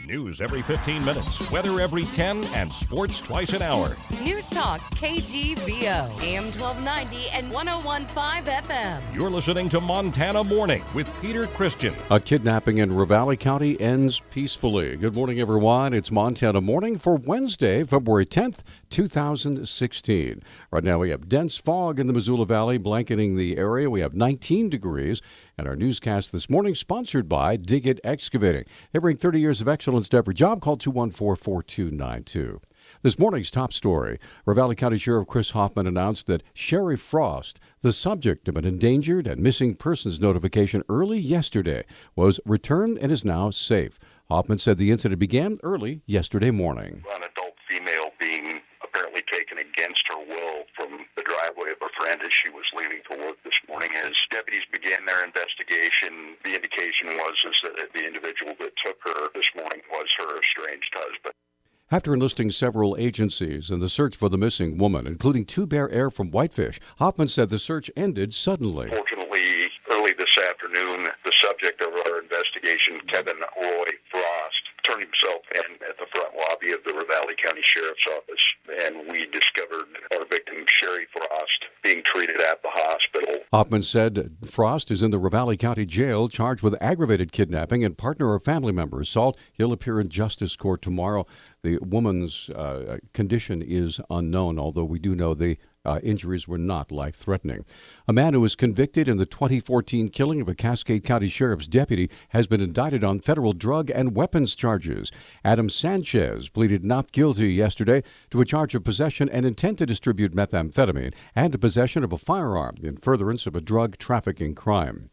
News every 15 minutes, weather every 10, and sports twice an hour. Newstalk, KGVO, AM 1290 and 101.5 FM. You're listening to Montana Morning with Peter Christian. A kidnapping in Ravalli County ends peacefully. Good morning, everyone. It's Montana Morning for Wednesday, February 10th, 2016. Right now we have dense fog in the Missoula Valley blanketing the area. We have 19 degrees. And our newscast this morning sponsored by Dig It Excavating. They bring 30 years of excellence to every job. Call 214-4292. This morning's top story, Ravalli County Sheriff Chris Hoffman announced that Sherry Frost, the subject of an endangered and missing persons notification early yesterday, was returned and is now safe. Hoffman said the incident began early yesterday morning. An adult female being apparently taken against her will from the driveway of a friend as she was leaving for work this morning. As deputies began their investigation, the indication was that the individual that took her this morning was her estranged husband. After enlisting several agencies in the search for the missing woman, including 2 Bear Air from Whitefish, Hoffman said the search ended suddenly. Fortunately, early this afternoon, the subject of our investigation, Kevin Roy Frost, turned himself in at the front lobby of the Ravalli County Sheriff's Office, and we discovered our victim, Sherry Frost, being treated at the hospital. Hoffman said Frost is in the Ravalli County Jail, charged with aggravated kidnapping and partner or family member assault. He'll appear in justice court tomorrow. The woman's condition is unknown, although we do know the injuries were not life-threatening. A man who was convicted in the 2014 killing of a Cascade County Sheriff's deputy has been indicted on federal drug and weapons charges. Adam Sanchez pleaded not guilty yesterday to a charge of possession and intent to distribute methamphetamine and possession of a firearm in furtherance of a drug trafficking crime.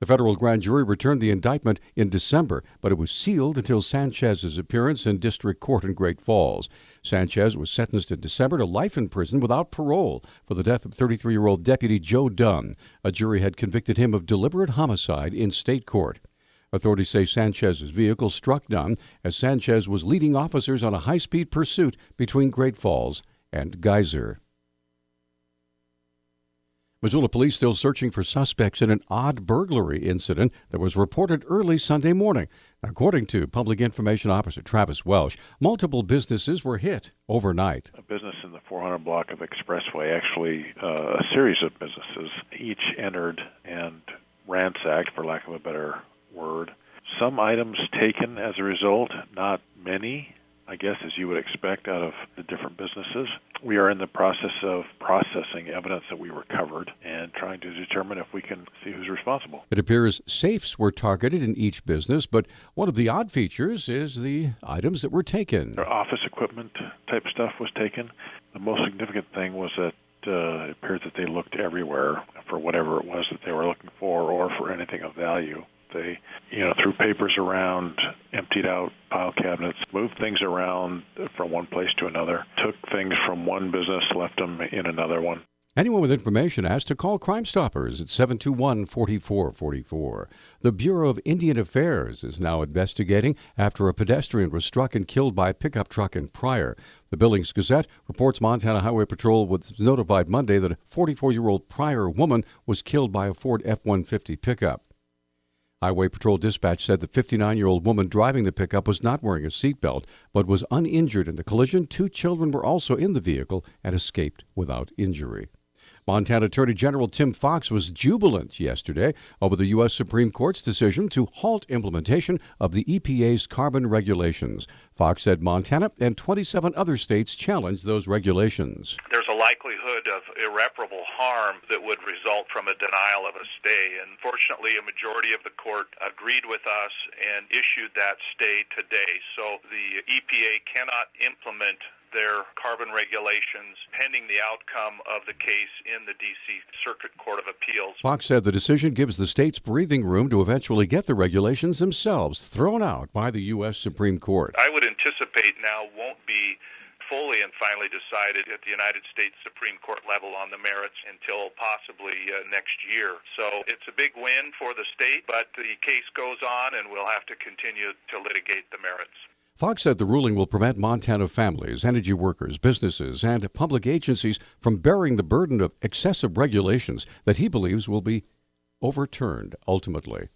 The federal grand jury returned the indictment in December, but it was sealed until Sanchez's appearance in district court in Great Falls. Sanchez was sentenced in December to life in prison without parole for the death of 33-year-old Deputy Joe Dunn. A jury had convicted him of deliberate homicide in state court. Authorities say Sanchez's vehicle struck Dunn as Sanchez was leading officers on a high-speed pursuit between Great Falls and Geyser. Missoula police still searching for suspects in an odd burglary incident that was reported early Sunday morning. According to Public Information Officer Travis Welsh, multiple businesses were hit overnight. A business in the 400 block of Expressway, actually a series of businesses, each entered and ransacked, for lack of a better word. Some items taken as a result, not many, I guess, as you would expect out of the different businesses. We are in the process of processing evidence that we recovered and trying to determine if we can see who's responsible. It appears safes were targeted in each business, but one of the odd features is the items that were taken. Our office equipment type stuff was taken. The most significant thing was that it appeared that they looked everywhere for whatever it was that they were looking for or for anything of value. They, threw papers around, emptied out file cabinets, moved things around from one place to another, took things from one business, left them in another one. Anyone with information asked to call Crime Stoppers at 721-4444. The Bureau of Indian Affairs is now investigating after a pedestrian was struck and killed by a pickup truck in Pryor. The Billings Gazette reports Montana Highway Patrol was notified Monday that a 44-year-old Pryor woman was killed by a Ford F-150 pickup. Highway Patrol dispatch said the 59-year-old woman driving the pickup was not wearing a seatbelt, but was uninjured in the collision. 2 children were also in the vehicle and escaped without injury. Montana Attorney General Tim Fox was jubilant yesterday over the U.S. Supreme Court's decision to halt implementation of the EPA's carbon regulations. Fox said Montana and 27 other states challenged those regulations. There's a likelihood of irreparable harm that would result from a denial of a stay. And fortunately, a majority of the court agreed with us and issued that stay today. So the EPA cannot implement their carbon regulations pending the outcome of the case in the D.C. Circuit Court of Appeals. Fox said the decision gives the states breathing room to eventually get the regulations themselves thrown out by the U.S. Supreme Court. I would anticipate now won't be fully and finally decided at the United States Supreme Court level on the merits until possibly next year. So it's a big win for the state, but the case goes on and we'll have to continue to litigate the merits. Fox said the ruling will prevent Montana families, energy workers, businesses, and public agencies from bearing the burden of excessive regulations that he believes will be overturned ultimately.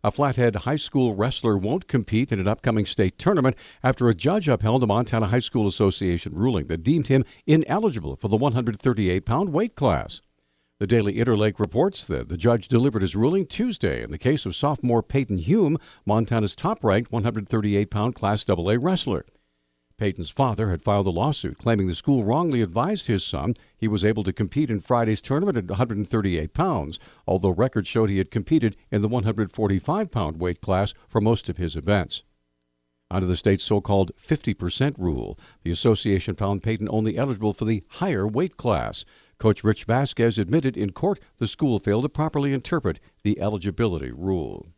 A Flathead high school wrestler won't compete in an upcoming state tournament after a judge upheld the Montana High School Association ruling that deemed him ineligible for the 138-pound weight class. The Daily Interlake reports that the judge delivered his ruling Tuesday in the case of sophomore Peyton Hume, Montana's top-ranked 138-pound Class AA wrestler. Peyton's father had filed a lawsuit claiming the school wrongly advised his son he was able to compete in Friday's tournament at 138 pounds, although records showed he had competed in the 145-pound weight class for most of his events. Under the state's so-called 50% rule, the association found Peyton only eligible for the higher weight class. Coach Rich Vasquez admitted in court the school failed to properly interpret the eligibility rule.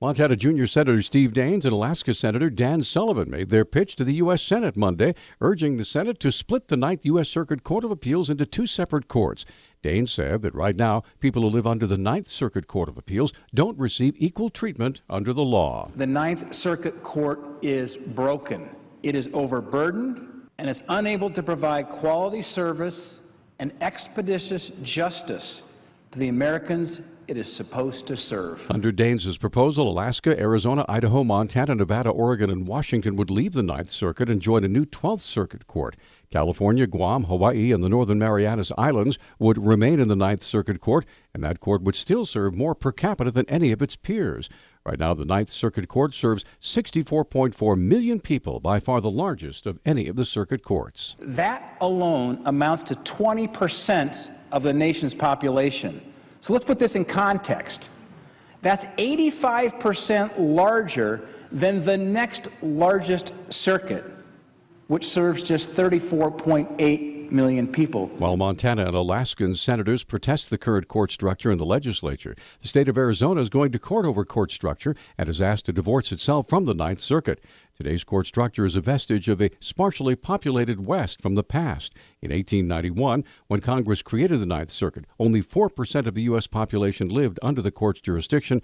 Montana Junior Senator Steve Daines and Alaska Senator Dan Sullivan made their pitch to the U.S. Senate Monday, urging the Senate to split the Ninth U.S. Circuit Court of Appeals into two separate courts. Daines said that right now, people who live under the Ninth Circuit Court of Appeals don't receive equal treatment under the law. The Ninth Circuit Court is broken. It is overburdened, and it's unable to provide quality service and expeditious justice to the Americans it is supposed to serve. Under Daines' proposal, Alaska, Arizona, Idaho, Montana, Nevada, Oregon, and Washington would leave the Ninth Circuit and join a new 12th Circuit Court. California, Guam, Hawaii, and the Northern Marianas Islands would remain in the Ninth Circuit Court, and that court would still serve more per capita than any of its peers. Right now, the Ninth Circuit Court serves 64.4 million people, by far the largest of any of the circuit courts. That alone amounts to 20% of the nation's population. So let's put this in context. That's 85% larger than the next largest circuit, which serves just 34.8 million people. While Montana and Alaskan senators protest the current court structure in the legislature, the state of Arizona is going to court over court structure and is asked to divorce itself from the Ninth Circuit. Today's court structure is a vestige of a sparsely populated West from the past. In 1891, when Congress created the Ninth Circuit, only 4% of the U.S. population lived under the court's jurisdiction.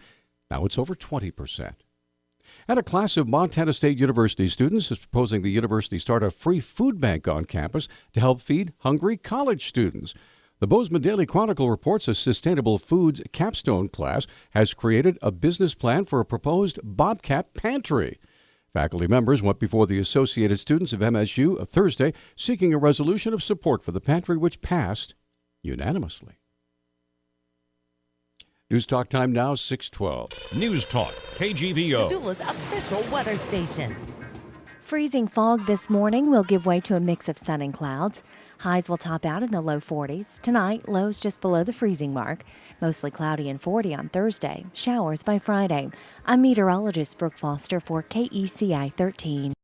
Now it's over 20%. And a class of Montana State University students is proposing the university start a free food bank on campus to help feed hungry college students. The Bozeman Daily Chronicle reports a Sustainable Foods capstone class has created a business plan for a proposed Bobcat pantry. Faculty members went before the Associated Students of MSU Thursday seeking a resolution of support for the pantry, which passed unanimously. News Talk time now, 6:12. News Talk, KGVO. Missoula's official weather station. Freezing fog this morning will give way to a mix of sun and clouds. Highs will top out in the low 40s. Tonight, lows just below the freezing mark. Mostly cloudy and 40 on Thursday. Showers by Friday. I'm meteorologist Brooke Foster for KECI 13.